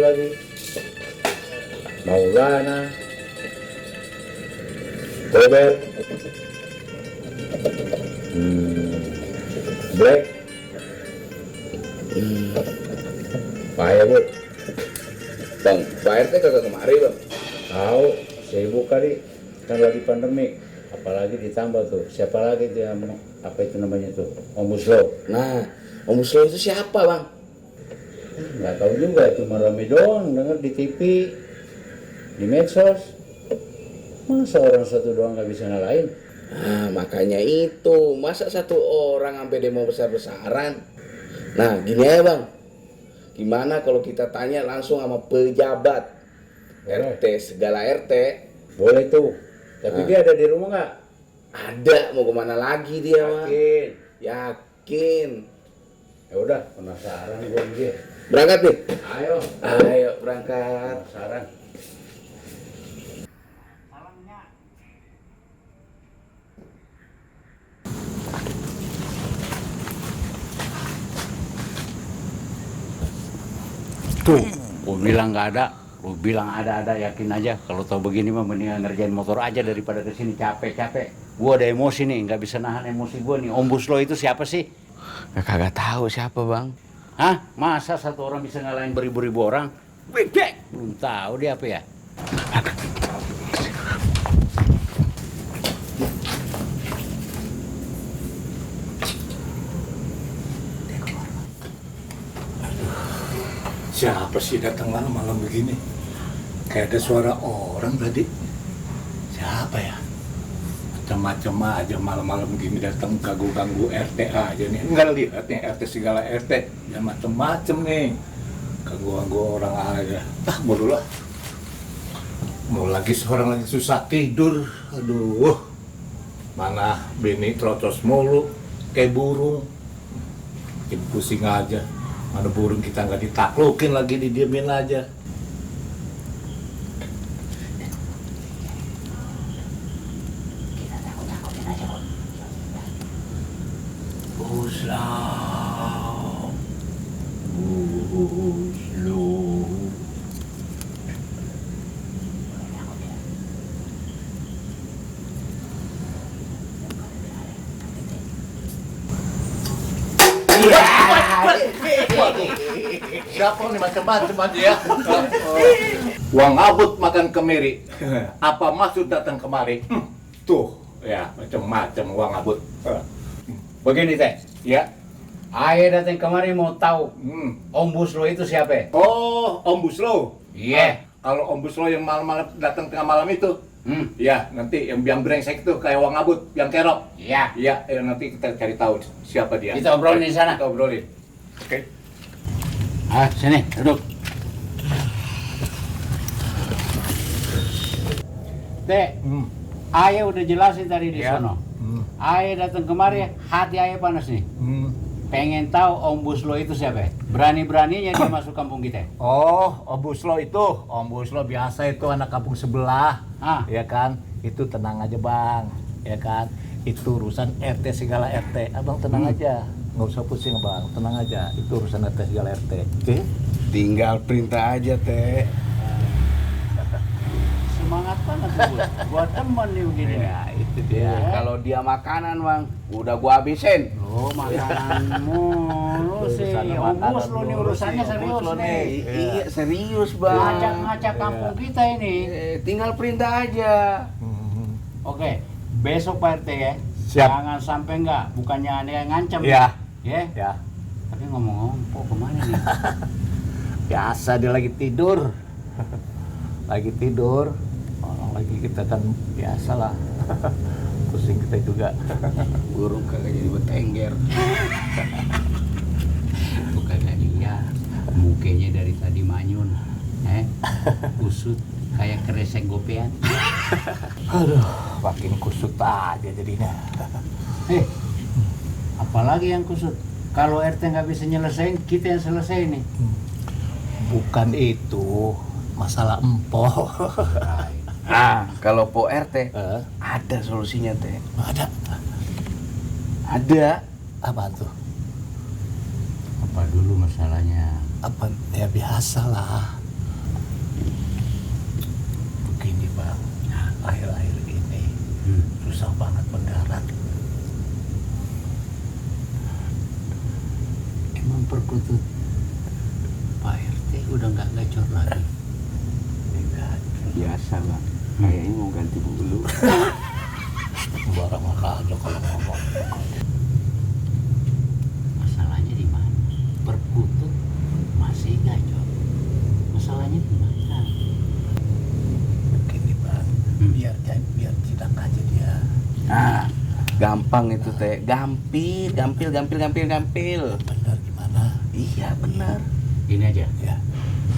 lagi. Maulana, Kober, Black, Pak Bud. Bang, Pak RT kagak kemari bang? Tahu, sibuk kali, kan lagi pandemi. Apalagi ditambah tuh, siapa lagi dia, apa itu namanya tuh, Om Buslo. Nah, Om Buslo itu siapa bang? Nggak tahu juga, cuma rame doang denger di TV, di medsos. Masa orang satu doang nggak bisa ngalahin? Nah, makanya itu, masa satu orang sampai demo besar-besaran? Nah, gini aja bang, gimana kalau kita tanya langsung sama pejabat RT, segala RT? Boleh tuh, tapi dia ada di rumah nggak? Ada, mau kemana lagi dia bang? Yakin? Yakin. Ya udah, penasaran gue dia. Berangkat nih? Ayo, Ayo berangkat. penasaran. Tuh, gue bilang nggak ada, lu bilang ada, yakin aja. Kalau tahu begini mah mendingan ngerjain motor aja daripada kesini capek-capek. Gue ada emosi nih, nggak bisa nahan emosi gue nih. Om Buslo itu siapa sih? Ya, kagak tahu siapa bang. Hah? Masa satu orang bisa ngalahin beribu-ribu orang? Bebek! Belum tahu dia apa ya? Siapa sih datang malam-malam begini? Kayak ada suara orang tadi. Siapa ya? Macam-macam aja malam-malam begini datang ganggu-ganggu RT aja nih. Enggak lihat nih RT segala RT. Ya macam-macam nih. Ganggu-ganggu orang aja. Ah, bodoh lah. Mau lagi seorang lagi susah tidur. Aduh. Mana bini terocos mulu kayak burung. Bikin pusing aja. Mana burung kita nggak ditaklukin lagi, didiemin aja. Buslo, Buslo. Siapa nih macam-macam aja ya? Uang abut makan kemiri. Apa maksud datang kemari? Tuh, ya macam-macam uang abut. Begini teh, Ya. Aye datang kemari mau tahu Om Buslo itu siapa? Oh, Om Buslo. Iya. Kalau Om Buslo yang malam-malam datang tengah malam itu, ya nanti yang brengsek itu kayak uang abut, yang kerok. Iya. Iya, nanti kita cari tahu siapa dia. Kita obrolin di sana. Kita obrolin. Oke. Ah, sini, duduk. Teh, Aye udah jelasin tadi di Ya. sono. Aye datang kemari, hati Aye panas nih. Pengen tahu Om Buslo itu siapa? Berani-beraninya dia masuk kampung kita. Oh, Om Buslo itu, Om Buslo biasa itu anak kampung sebelah, ya kan? Itu tenang aja bang, ya kan? Itu urusan RT segala RT, abang tenang aja, nggak usah pusing bang, tenang aja. Itu urusan RT segala RT. Oke? Tinggal perintah aja teh. Semangat banget tuh, buat temen nih begini. Ya itu dia. Ya. Kalau dia makanan bang, udah gua habisin. Lo makananmu, lu sih. Urusannya Om makanan Buslo nih mulu urusannya sih, Om serius Buslo nih. Iya serius bang. Ngacak-ngacak kampung kita ini. Tinggal perintah aja. Oke, besok Pak RT ya. Siap. Jangan sampai enggak, bukannya ada yang ngancam. Ya. Ya. Ya, Tapi ngomong-ngomong, kok kemana nih? biasa dia lagi tidur, lagi tidur. Orang lagi kita kan biasa lah, pusing kita juga. Burung kagak jadi bertengger. Itu kagak iya. Mukanya dari tadi manyun. Kusut kayak kresek gopean. Aduh, makin kusut aja jadinya. Apalagi yang kusut? Kalau RT nggak bisa nyelesain, kita yang selesai nih. Bukan itu, masalah empoh. Ah, kalau Po RT Eh? ada solusinya teh. Ada. Ada. Apaan tuh? Apa dulu masalahnya? Apa? Ya biasa lah. akhir-akhir ini susah banget mendarat. Emang perkutut Pak RT udah nggak gacor lagi? Biasa bang, kayaknya mau ganti bulu. Barang aja kalau ngomong. Masalahnya di mana? Perkutut masih gacor. Masalahnya di mana? Begini bang, biar tidak aja dia. Ah, gampang itu teh, gampil. Benar gimana? Iya benar. Ini aja. Ya,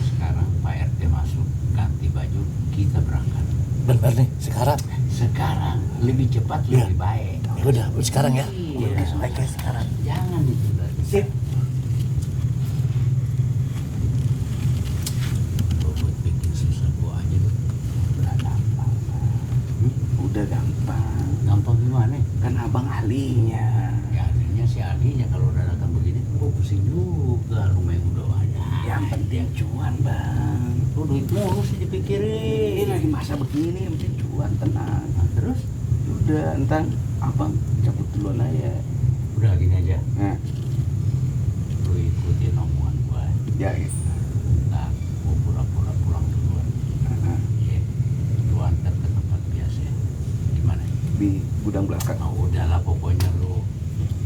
Sekarang Pak RT masuk, ganti baju, kita berangkat. benar nih sekarang. Sekarang lebih cepat lebih baik. Ya udah, sekarang ya. Iya. Oke, sekarang. Jangan ditunda. Sip. Buat bikin susah gua aja lu. Udah gampang. Udah gampang. Gampang gimana? Kan abang ahlinya. Ya artinya si Adinya kalau udah datang begini, gua pusing juga rumah yang udah ada. Yang penting cuan bang. Lu duit mulu sih Ini dipikirin. lagi masa begini, yang penting cuan, tenang. Nah, terus Udah, entar abang cabut duluan aja. udah gini aja. Nah, Lu ikutin omongan gua. ya gitu. Nah, gua pura-pura pulang duluan. Nah, Ya, lu antar ke tempat biasa. Gimana? di gudang belakang. Oh, udahlah pokoknya lu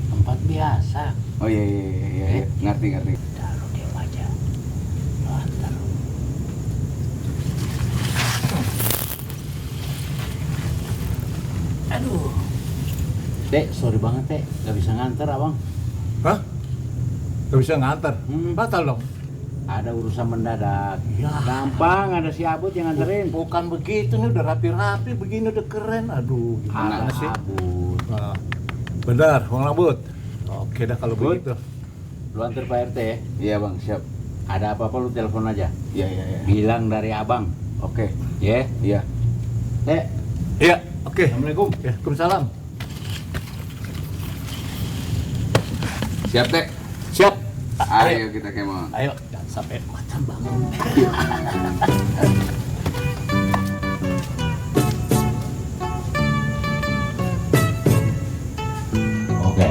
tempat biasa. Oh iya. Ngerti. Udah lu diam aja. Lu antar. Aduh. Dek, sorry banget Dek, gak bisa nganter abang. Hah? Gak bisa nganter? Hmm. Batal dong. Ada urusan mendadak. Ya. Gampang, ada si Abut yang nganterin. Bukan begitu nih, udah rapi-rapi begini udah keren. Aduh, gimana Ada sih? Abut. Nah, benar, Bang Labut. Oke dah kalau Bud. begitu. Lu antar Pak RT ya. Iya bang, siap. Ada apa-apa lu telepon aja. Iya. Bilang dari abang. Oke, Ya. iya. Dek, Iya, oke. Assalamualaikum. Ya, Waalaikumsalam. Siap dek. Siap. Ayo kita kemon. Ayo, jangan sampai macan bangun. Oke,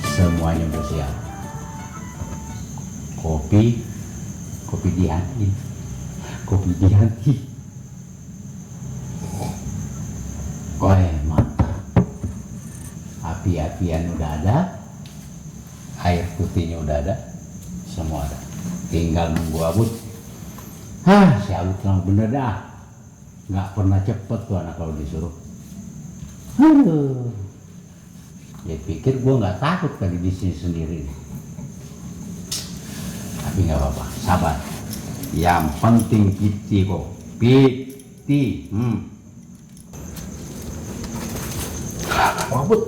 semuanya udah siap. Kopi dihanti. Mantap. Api-apian udah ada, air putihnya udah ada, semua ada. Tinggal nunggu Abut. Si Abut memang bener dah. Nggak pernah cepet tuh anak kalau disuruh. Aduh. Dia pikir gua nggak takut kali di sini sendiri. Tapi nggak apa-apa, sabar. Yang penting piti kok, piti. Mabut.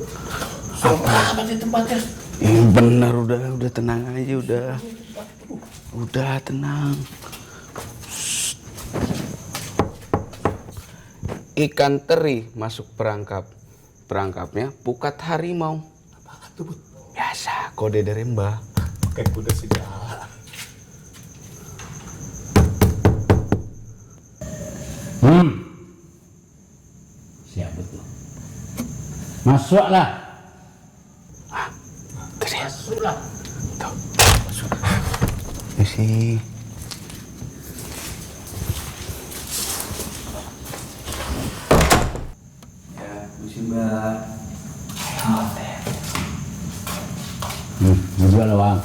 Apa sih tempatnya? Bener udah tenang aja udah tenang. Ikan teri masuk perangkapnya pukat harimau. Apa tuh, Bud? Biasa kode dari mbah. Pakai kuda segala. Siap betul. Masuklah. Masuklah. Ya sih. Ya, misi mbak. Berdua lah bang.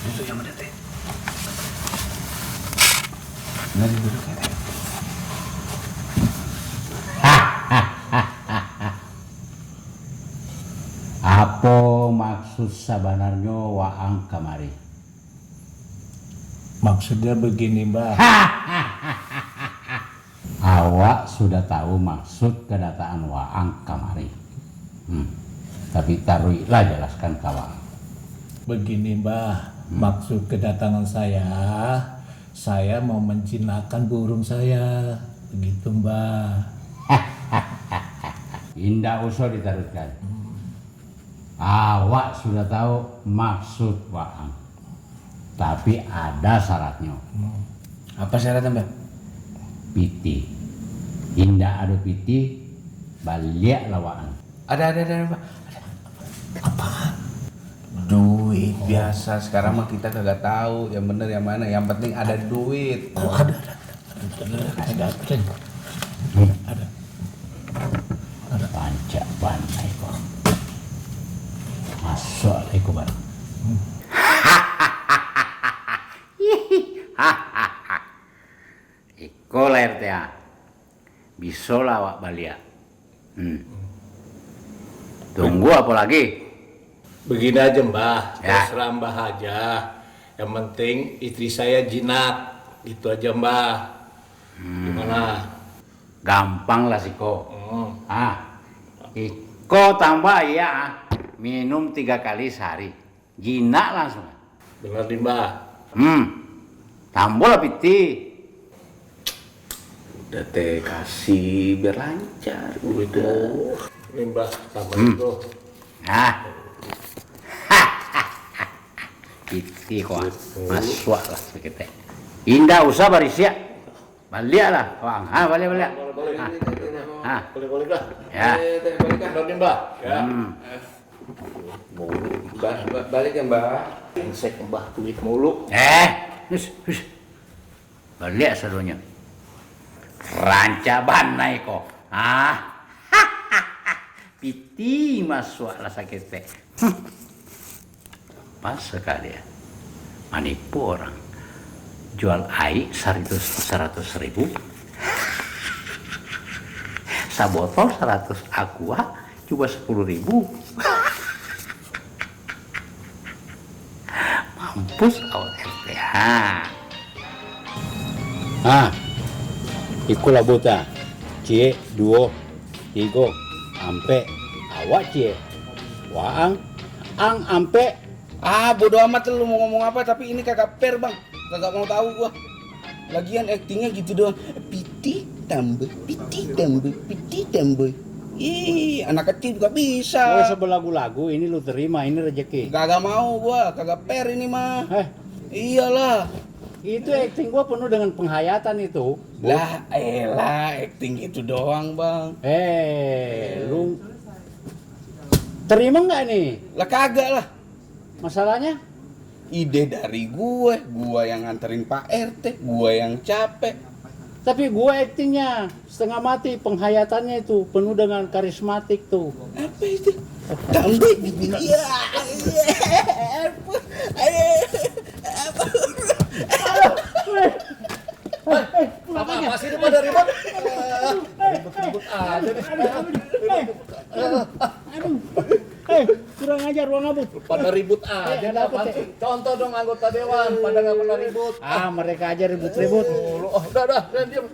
Duduk yang mana teh? Mari duduk ya teh. Apa maksud sebenarnya waang kamari? Maksudnya begini, Mbak. Awak sudah tahu maksud kedatangan waang kamari. Tapi taruhlah jelaskan kawan. Begini, Mbak. Maksud kedatangan saya mau menjinakkan burung saya. Begitu, Mbak. Indah usah ditaruhkan. Awak sudah tahu maksud waang. Tapi ada syaratnya. Apa syaratnya mbak? Piti. Indah adu piti balik lawaan. Ada. Apa? Duit biasa. Sekarang mah kita kagak tahu yang bener yang mana. Yang penting ada duit. Oh, ada. Ceng. Ada. Panca banai kok. Masuk aku bang. Iko lahir teh. Bisa lawak balia. Tunggu apa lagi? Begini aja Mbah, Ya. terserah Mbah aja. Yang penting istri saya jinak, itu aja Mbah. Gimana? Gampang lah Siko. Iko tambah ya. Minum 3 kali sehari. Jinak langsung. Benar nih Mbah. Tambah lah piti. Udah teh kasih biar lancar. Udah. Ini Mbah, tambah itu. Nah. Piti kok. Masuk lah sekitar. Indah usah barisia. Balik lah. Wang. Balik. Boleh. Boleh lah. Ya. Benar nih Mbah. Ya. Balik ya Mbak. Brengsek Mbah, duit mulu. Hus. Balik serunya. Ranca banai kok. Piti masuk lah sakit teh. Pas sekali ya. Manipu orang. Jual air 100.000. Sabotol 100 aqua cuma 10.000. Mampus awak RTH. Ikulah buta. Cie 2 3 ampe awak cie. Waang ang ampe. Bodo amat lu mau ngomong apa, tapi ini kagak fair bang. Kagak mau tahu gua. Lagian aktingnya gitu doang. Piti tambah. Ih, anak kecil juga Oh, bisa. sebelah lagu ini lu terima, ini rezeki. Kagak mau gua, kagak fair ini mah. Iyalah. Itu acting gua penuh dengan penghayatan itu. Lah, elah, acting itu doang, Bang. Lu terima nggak nih? Lah kagak lah. Masalahnya? Ide dari gue yang nganterin Pak RT, gue yang capek. Tapi gua actingnya setengah mati, penghayatannya itu penuh dengan karismatik tuh. Apa itu? Tambah dibilang. Iya. Apa sih pada ribut? Ribut aja nih. Kurang ajar ruang ngabut. Pada ribut aja. Ada apa, Cek? Contoh dong anggota dewan, pada nggak pernah ribut. Mereka aja ribut-ribut. Udah, diam.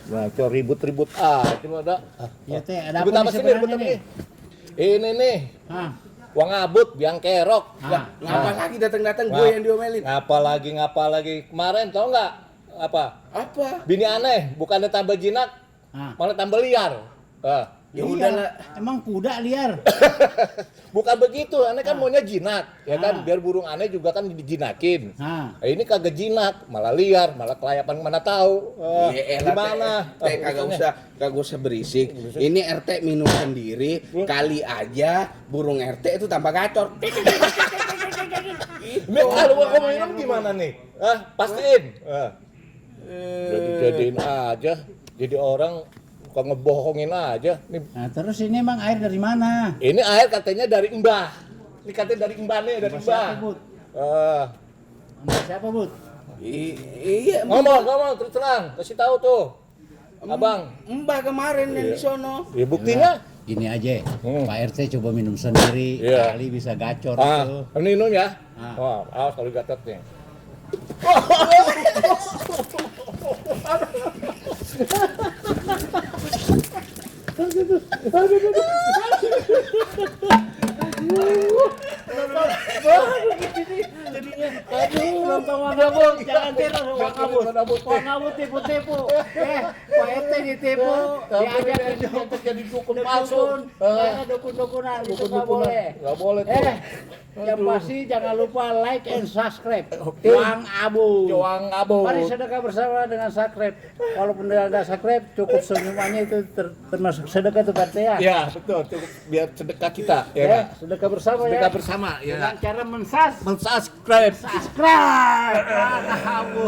Baca ribut-ribut aja lu ada. Ya teh, ada Ribut apa apa nih sih nih? sebenarnya Ribut apa nih? nih? Ini nih, uang ngabut, biang kerok. Ngapa lagi datang-datang gue Wah. yang diomelin? Ngapa lagi? Kemarin tau nggak? Apa? Bini aneh, bukannya tambah jinak, malah tambah liar. Ya udahlah. Emang kuda liar. Bukan begitu, aneh kan maunya jinak, ya kan? Biar burung aneh juga kan dijinakin. Ini kagak jinak, malah liar, malah kelayapan mana tahu. Gimana? Teh kagak usah berisik. Ini RT minum sendiri, kali aja burung RT itu tambah gacor. Ini kalau gua minum gimana nih? Pastiin. Jadiin aja, jadi orang kok ngebohongin aja. Nah, terus ini emang air dari mana? Ini air katanya dari Mbah. Ini katanya dari Mbah nih, dari Sama Mbah. siapa, Bud? Sama siapa, Bud? Iya, Ngomong, terus terang, kasih tahu tuh. Abang. Mbah kemarin yang di sono. Ya buktinya. Gini aja, Pak RT coba minum sendiri, Iya. kali bisa gacor tuh. Minum ya. Ah. Wah, awas kalau gatot nih. Jadinya, aduh, nonton Wang Ngabut, jangan teror Wang Ngabut. Pohon Abu. Pohon Abu tipu-tipu. Pak RT ditipu. Diajak jadi dukun dukun. palsu. Dukun-dukunan itu nggak boleh. Nggak boleh tuh. Yang pasti jangan lupa like and subscribe. Oke. Juang Abu. Juang Abu. Mari sedekah bersama dengan subscribe. Walaupun tidak subscribe, cukup senyumannya itu termasuk sedekah tuh Pak RT ya. Ya, betul. Cukup biar sedekah kita, ya Ya, kan? sedekah bersama ya. Sedekah bersama, ya. Dengan cara Men-subscribe. subscribe. Juang Abu.